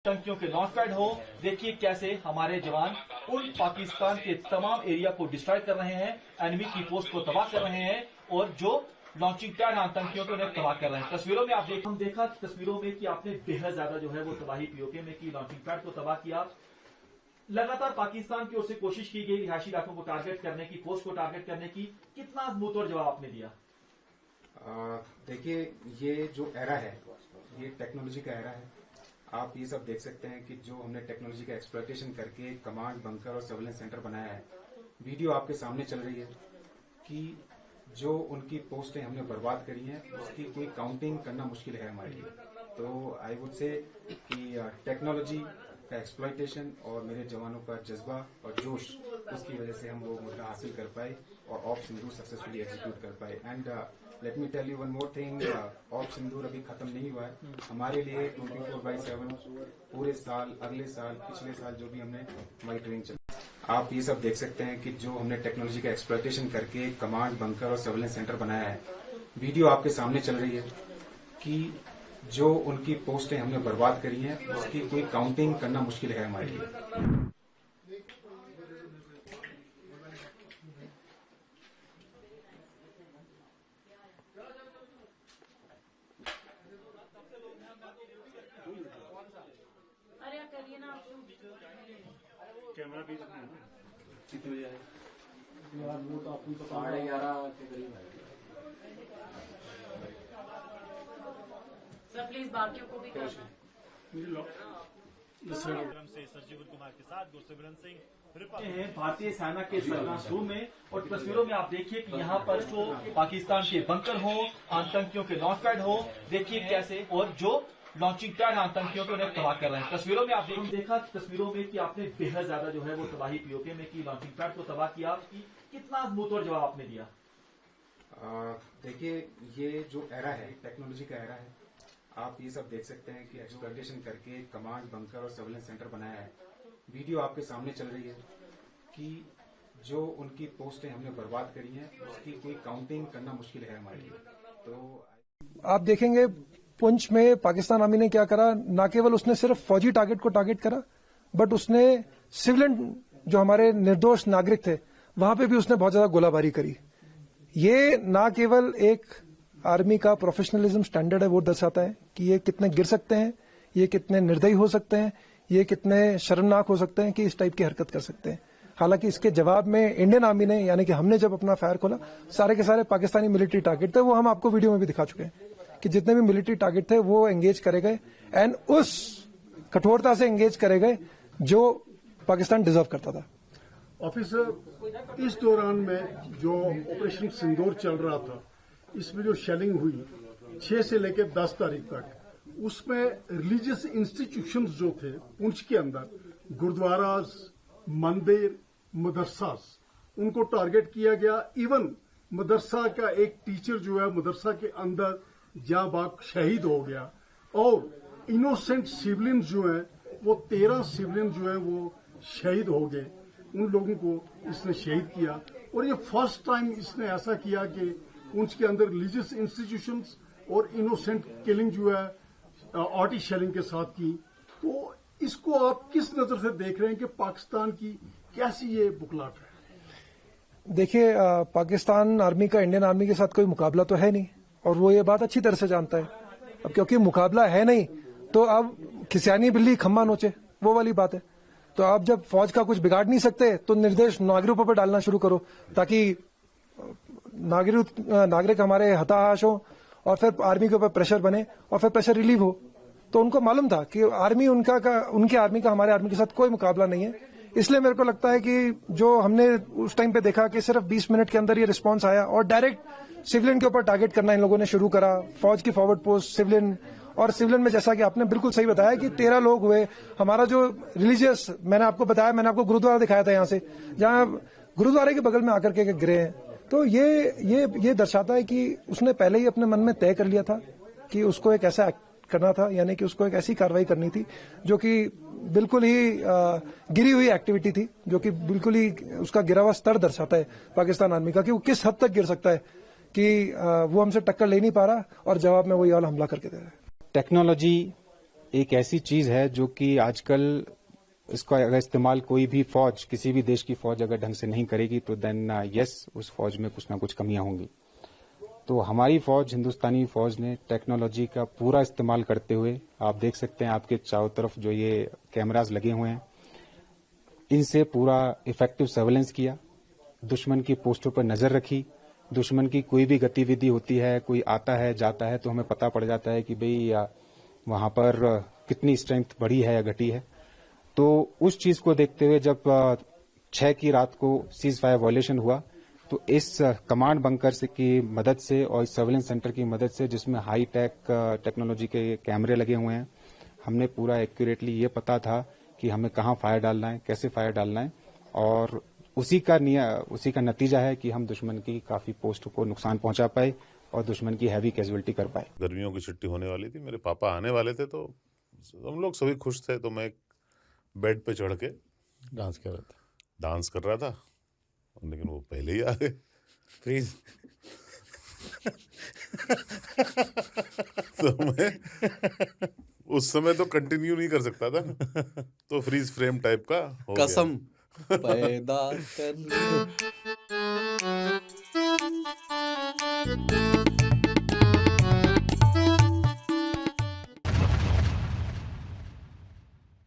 आतंकियों के launch pad हो। देखिए कैसे हमारे जवान उन पाकिस्तान के तमाम एरिया को डिस्ट्रॉय कर रहे हैं, एनिमी की पोस्ट को तबाह कर रहे हैं और जो लॉन्चिंग पैड आतंकियों को उन्हें तबाह कर रहे हैं। तस्वीरों में आप हम देखा तस्वीरों में कि आपने बेहद ज्यादा जो है वो तबाही पीओके में की, लॉन्चिंग पैड को तबाह किया। लगातार पाकिस्तान की ओर से कोशिश की गई रिहायशी इलाकों को टारगेट करने की, पोस्ट को टारगेट करने की, कितना मुंहतोड़ जवाब आपने दिया? देखिए, ये जो एरा है ये टेक्नोलॉजी का एरा है। आप ये सब देख सकते हैं कि जो हमने टेक्नोलॉजी का एक्सप्लॉयटेशन करके कमांड बंकर और सर्विलेंस सेंटर बनाया है। वीडियो आपके सामने चल रही है कि जो उनकी पोस्टें हमने बर्बाद करी हैं उसकी कोई काउंटिंग करना मुश्किल है हमारे लिए। तो आई वुड से कि टेक्नोलॉजी का एक्सप्लॉयटेशन और मेरे जवानों का जज्बा और जोश, उसकी वजह से हम वो मुद्दा हासिल कर पाए और ऑफ सिंदूर सक्सेसफुली एग्जीक्यूट कर पाए। And let me tell you one more thing, of Sindoor अभी खत्म नहीं हुआ है। हमारे लिए 24/7 पूरे साल, अगले साल, पिछले साल जो भी हमने हमारी ट्रेनिंग चली, आप ये सब देख सकते हैं कि जो हमने टेक्नोलॉजी का एक्सप्लॉयटेशन करके कमांड बंकर और सर्विलेंस सेंटर बनाया है। वीडियो आपके सामने चल रही है कि जो उनकी पोस्टें हमने बर्बाद करी हैं उसकी कोई काउंटिंग करना मुश्किल है हमारे लिए। अरे करिए ना आप कैमरा भी कितने बजे आए यार? वो तो आपको 11:30 के करीब आए। सर प्लीज बाकियों को भी करना। संजीव कुमार के साथ गुरसिमरन सिंह भारतीय सेना के सर्विलांस रूम में। और तस्वीरों में आप देखिए कि यहाँ पर जो पाकिस्तान के बंकर हो, आतंकियों के लॉन्च पैड हो, देखिए कैसे, और जो लॉन्चिंग पैड आतंकियों को उन्हें तबाह कर रहे हैं। तस्वीरों में आप देखा तस्वीरों में कि आपने बेहद ज्यादा जो है वो तबाही पीओके में की, लॉन्चिंग पैड को तबाह किया। कितना मुंहतोड़ जवाब आपने दिया? देखिए, ये जो एरा है टेक्नोलॉजी का एरा है। आप ये सब देख सकते हैं कि एक्सप्लॉयटेशन करके कमांड बंकर और सर्विलेंस सेंटर बनाया है। वीडियो आपके सामने चल रही है कि जो उनकी पोस्टें हमने बर्बाद करी हैं उसकी कोई काउंटिंग करना मुश्किल है हमारे लिए। तो आप देखेंगे पुंछ में पाकिस्तान आर्मी ने क्या करा, ना केवल उसने सिर्फ फौजी टारगेट को टारगेट करा, बट उसने सिविलियन जो हमारे निर्दोष नागरिक थे वहां पे भी उसने बहुत ज्यादा गोलाबारी करी। ये ना केवल एक आर्मी का प्रोफेशनलिज्म स्टैंडर्ड है, वो दर्शाता है कि ये कितने गिर सकते हैं, ये कितने निर्दयी हो सकते हैं, ये कितने शर्मनाक हो सकते हैं कि इस टाइप की हरकत कर सकते हैं। हालांकि इसके जवाब में इंडियन आर्मी ने, यानी कि हमने जब अपना फायर खोला, सारे के सारे पाकिस्तानी मिलिट्री टारगेट थे, वो हम आपको वीडियो में भी दिखा चुके हैं कि जितने भी मिलिट्री टारगेट थे वो एंगेज करे गए एंड उस कठोरता से एंगेज करे गए जो पाकिस्तान डिजर्व करता था। ऑफिसर, इस दौरान में जो ऑपरेशन सिंदूर चल रहा था, इसमें जो शेलिंग हुई 6 से लेकर 10 तारीख तक, उसमें रिलीजियस इंस्टीट्यूशंस जो थे पुंछ के अंदर, गुरुद्वारास, मंदिर, मदरसास, उनको टारगेट किया गया। इवन मदरसा का एक टीचर जो है मदरसा के अंदर जाँ बाग शहीद हो गया। और इनोसेंट सिविलियन जो है वो 13 सिविलियन जो है वो शहीद हो गए। उन लोगों को इसने शहीद किया और ये फर्स्ट टाइम इसने ऐसा किया कि पुंछ के अंदर रिलीजियस इंस्टीट्यूशंस और इनोसेंट किलिंग जो है आर्टी शेलिंग के साथ की। तो इसको आप किस नजर से देख रहे हैं कि पाकिस्तान की कैसी ये बुकलाट है? देखिए, पाकिस्तान आर्मी का इंडियन आर्मी के साथ कोई मुकाबला तो है नहीं और वो ये बात अच्छी तरह से जानता है। अब क्योंकि मुकाबला है नहीं तो अब खिसियानी बिल्ली खम्मा नोचे, वो वाली बात है। तो आप जब फौज का कुछ बिगाड़ नहीं सकते तो निर्देश नागरिकों पर डालना शुरू करो ताकि नागरिक हमारे हताश हो और फिर आर्मी के ऊपर प्रेशर बने और फिर प्रेशर रिलीव हो। तो उनको मालूम था कि आर्मी उनके आर्मी का हमारे आर्मी के साथ कोई मुकाबला नहीं है। इसलिए मेरे को लगता है कि जो हमने उस टाइम पे देखा कि सिर्फ 20 मिनट के अंदर ये रिस्पांस आया और डायरेक्ट सिविलियन के ऊपर टारगेट करना इन लोगों ने शुरू करा। फौज की फॉरवर्ड पोस्ट, सिविलियन, और सिविलियन में जैसा कि आपने बिल्कुल सही बताया कि 13 लोग हुए। हमारा जो रिलीजियस, मैंने आपको बताया, मैंने आपको गुरुद्वारा दिखाया था यहाँ से, जहाँ गुरुद्वारे के बगल में आकर के गिरे हैं। तो ये दर्शाता है कि उसने पहले ही अपने मन में तय कर लिया था कि उसको एक ऐसा एक्ट करना था, यानी कि उसको एक ऐसी कार्रवाई करनी थी जो कि बिल्कुल ही गिरी हुई एक्टिविटी थी, जो कि बिल्कुल ही उसका गिरा हुआ स्तर दर्शाता है पाकिस्तान आर्मी का कि वो किस हद तक गिर सकता है कि वो हमसे टक्कर ले नहीं पा रहा और जवाब में वो ये वाला हमला करके दे रहा है। टेक्नोलॉजी एक ऐसी चीज है जो कि आजकल इसका अगर इस्तेमाल कोई भी फौज, किसी भी देश की फौज अगर ढंग से नहीं करेगी तो देन यस, उस फौज में कुछ ना कुछ कमियां होंगी। तो हमारी फौज, हिंदुस्तानी फौज ने टेक्नोलॉजी का पूरा इस्तेमाल करते हुए, आप देख सकते हैं आपके चारों तरफ जो ये कैमरास लगे हुए हैं, इनसे पूरा इफेक्टिव सर्वेलेंस किया, दुश्मन की पोस्टों पर नजर रखी। दुश्मन की कोई भी गतिविधि होती है, कोई आता है जाता है, तो हमें पता पड़ जाता है कि भाई वहां पर कितनी स्ट्रेंथ बढ़ी है या घटी है। तो उस चीज को देखते हुए जब 6 की रात को सीज फायर वायलेशन हुआ, तो इस कमांड बंकर से की मदद से और इस सर्वेलेंस सेंटर की मदद से, जिसमें हाई टेक टेक्नोलॉजी के कैमरे लगे हुए हैं, हमने पूरा एक्यूरेटली ये पता था कि हमें कहाँ फायर डालना है, कैसे फायर डालना है, और उसी का नतीजा है कि हम दुश्मन की काफी पोस्ट को नुकसान पहुंचा पाए और दुश्मन की हैवी कैजुअलिटी कर पाए। गर्मियों की छुट्टी होने वाली थी, मेरे पापा आने वाले थे, तो हम लोग सभी खुश थे। तो मैं एक बेड पे चढ़ के डांस कर रहा था। डांस कर रहा था, लेकिन वो पहले ही आ गए। फ्रीज। तो मैं उस समय तो कंटिन्यू नहीं कर सकता था, तो फ्रीज फ्रेम टाइप का हो गया। कसम पैदा कर